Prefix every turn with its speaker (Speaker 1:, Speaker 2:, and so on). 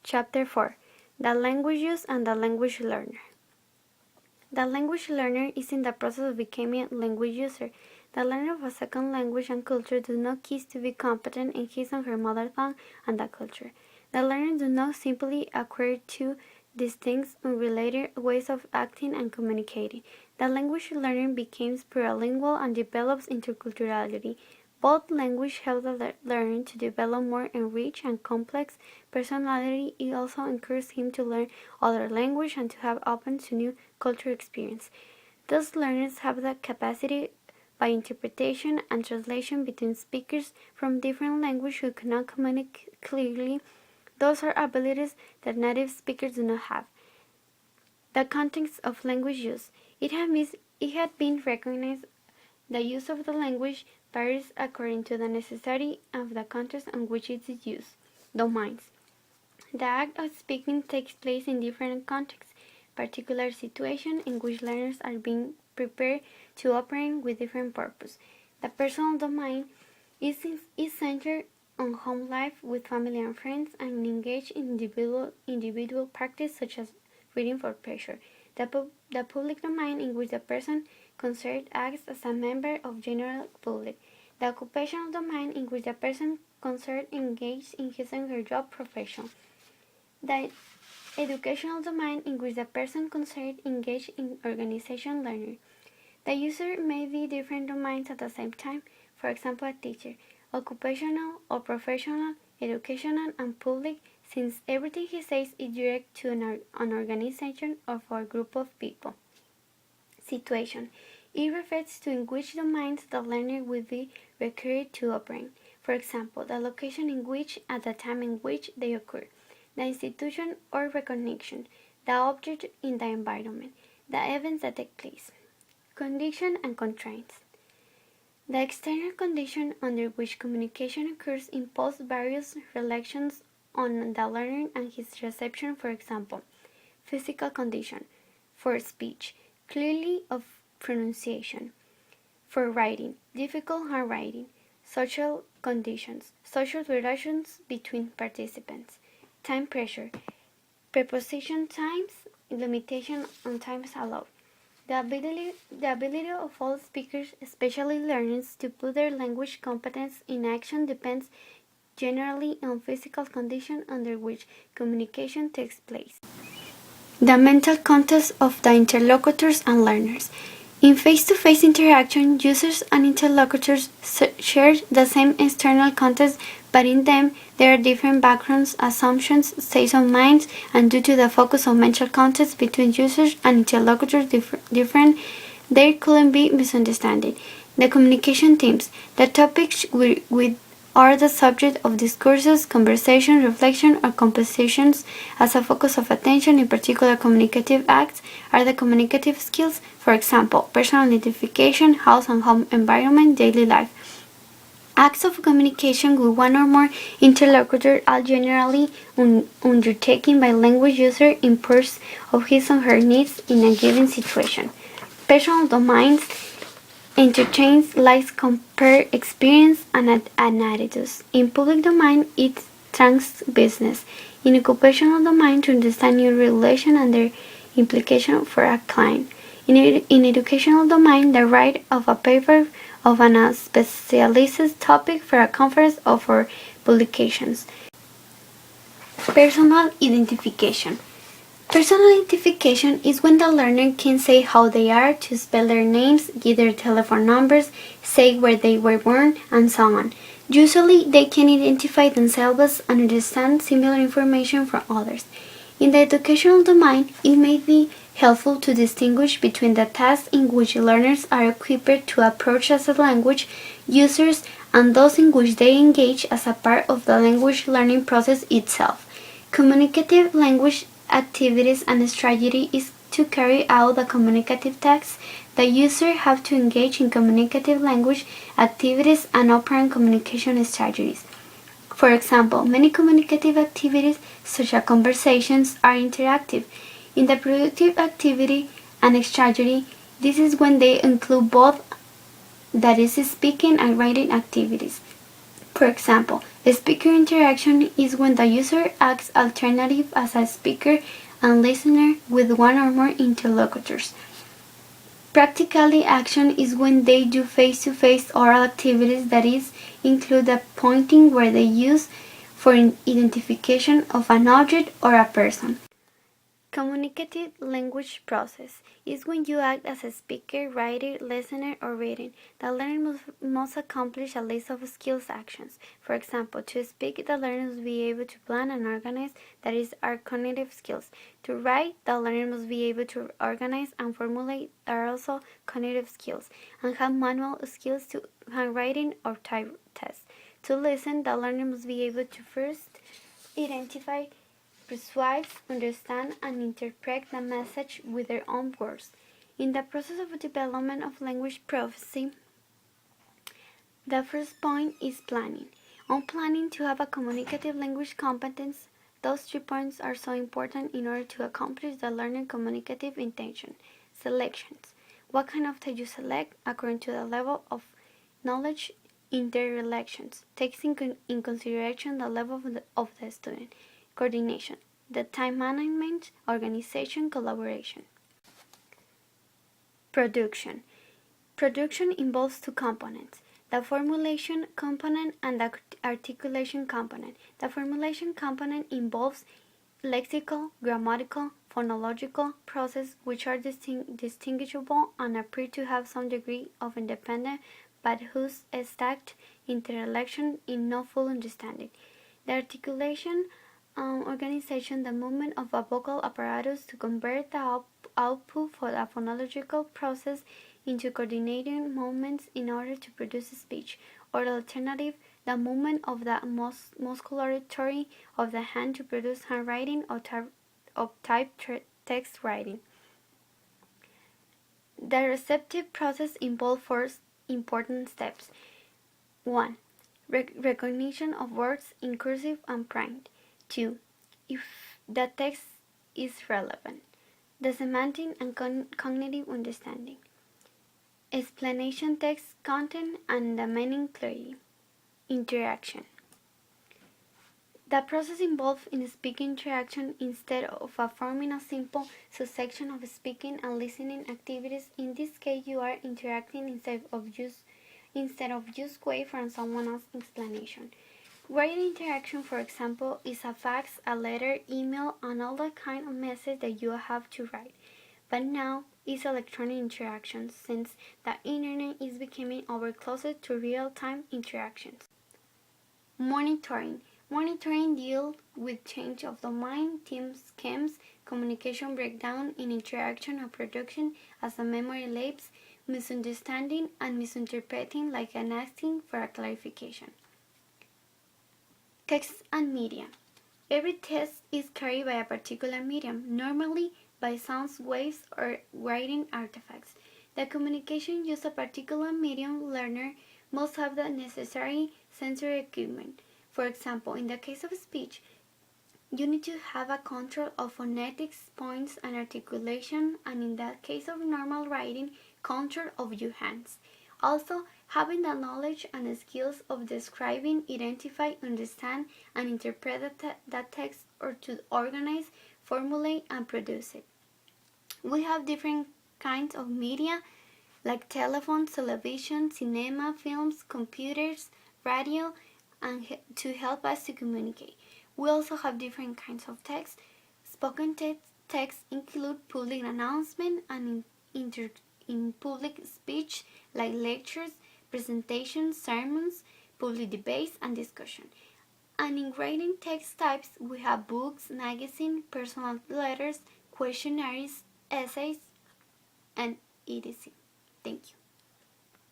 Speaker 1: Chapter 4: The Language Use and the Language Learner. The language learner is in the process of becoming a language user. The learner of a second language and culture does not cease to be competent in his or her mother tongue and that culture. The learner does not simply acquire two distinct, unrelated ways of acting and communicating. The language learner becomes plurilingual and develops interculturality. Both language help the learner to develop more enriched and complex personality. It also encourages him to learn other language and to have open to new cultural experience. Thus, learners have the capacity by interpretation and translation between speakers from different languages who cannot communicate clearly. Those are abilities that native speakers do not have. The context of language use. It had been recognized the use of the language varies according to the necessity of the context in which it is used. Domains. The act of speaking takes place in different contexts, particular situations in which learners are being prepared to operate with different purposes. The personal domain is centered on home life with family and friends and engage in individual practice such as reading for pleasure. The public domain in which the person concerned acts as a member of general public. The occupational domain in which the person concerned engages in his or her job profession. The educational domain in which the person concerned engages in organization learning. The user may be different domains at the same time, for example, a teacher, occupational or professional, educational, and public, since everything he says is direct to an organization or for a group of people. Situation. It refers to in which domains the learner will be required to operate. For example, the location in which, at the time in which they occur, the institution or recognition, the object in the environment, the events that take place. Condition and constraints. The external condition under which communication occurs impose various relations on the learner and his reception. For example, physical condition for speech, clearly of pronunciation. For writing, difficult handwriting. Social conditions, social relations between participants. Time pressure, preposition times, limitation on times allowed. The ability of all speakers, especially learners, to put their language competence in action depends generally on physical conditions under which communication takes place. The mental context of the interlocutors and learners. In face-to-face interaction, users and interlocutors share the same external context, but in them there are different backgrounds, assumptions, states of mind, and due to the focus of mental context between users and interlocutors different, there couldn't be misunderstanding. The communication themes. The topics are the subject of discourses, conversation, reflection, or compositions as a focus of attention. In particular, communicative acts are the communicative skills, for example, personal identification, house and home environment, daily life. Acts of communication with one or more interlocutors are generally undertaken by language user in pursuit of his or her needs in a given situation. Personal domains entertains, likes, compare, experience, and attitudes. In public domain, it tracks business. In occupational domain, to understand new regulations and their implication for a client. In educational domain, the write of a paper of a specialized topic for a conference or for publications. Personal identification. Personal identification is when the learner can say how they are, to spell their names, give their telephone numbers, say where they were born, and so on. Usually, they can identify themselves and understand similar information from others. In the educational domain, it may be helpful to distinguish between the tasks in which learners are equipped to approach as a language users and those in which they engage as a part of the language learning process itself. Communicative language activities and strategy is to carry out the communicative tasks. The user have to engage in communicative language activities and operate communication strategies. For example, many communicative activities, such as conversations, are interactive. In the productive activity and strategy, this is when they include both, that is, speaking and writing activities. For example, a speaker interaction is when the user acts alternative as a speaker and listener with one or more interlocutors. Practically action is when they do face-to-face oral activities, that is, include a pointing where they use for identification of an object or a person. Communicative language process is when you act as a speaker, writer, listener, or reader. The learner must accomplish a list of skills actions. For example, to speak, the learner must be able to plan and organize, that is, our cognitive skills. To write, the learner must be able to organize and formulate, are also cognitive skills, and have manual skills to handwriting or type tests. To listen, the learner must be able to first identify, persuade, understand, and interpret the message with their own words. In the process of development of language proficiency, the first point is planning. On planning to have a communicative language competence, those 3 points are so important in order to accomplish the learning communicative intention. Selections. What kind of text you select according to the level of knowledge in their relations, takes in consideration the level of the student. Coordination. The time management, organization, collaboration. Production. Production involves 2 components, the formulation component and the articulation component. The formulation component involves lexical, grammatical, phonological process which are distinguishable and appear to have some degree of independence but whose exact interrelation is not full understanding. The articulation organization, the movement of a vocal apparatus to convert the output for the phonological process into coordinating movements in order to produce speech, or the alternative, the movement of the musculature of the hand to produce handwriting or type text writing. The receptive process involves 4 important steps. 1. Recognition of words in cursive and print. 2. If the text is relevant. The semantic and cognitive understanding. Explanation text content and the meaning clearly. Interaction. The process involved in speaking interaction instead of forming a simple succession of speaking and listening activities. In this case, you are interacting instead of just wait for someone else's explanation. Writing interaction, for example, is a fax, a letter, email, and all the kind of message that you have to write. But now is electronic interaction, since the internet is becoming ever closer to real-time interactions. Monitoring. Monitoring deals with change of domain, team schemes, communication breakdown in interaction or production as a memory lapse, misunderstanding and misinterpreting, like an asking for a clarification. Text and media. Every text is carried by a particular medium, normally by sound waves or writing artifacts. The communication uses a particular medium. Learner must have the necessary sensory equipment. For example, in the case of speech, you need to have a control of phonetics, points, and articulation, and in the case of normal writing, control of your hands. Also, having the knowledge and skills of describing, identify, understand, and interpret the text, or to organize, formulate, and produce it. We have different kinds of media like telephones, television, cinema, films, computers, radio, and to help us to communicate. We also have different kinds of text. Spoken text include public announcement and in public speech like lectures, presentations, sermons, public debates, and discussion. And in writing text types, we have books, magazines, personal letters, questionnaires, essays, and etc. Thank you.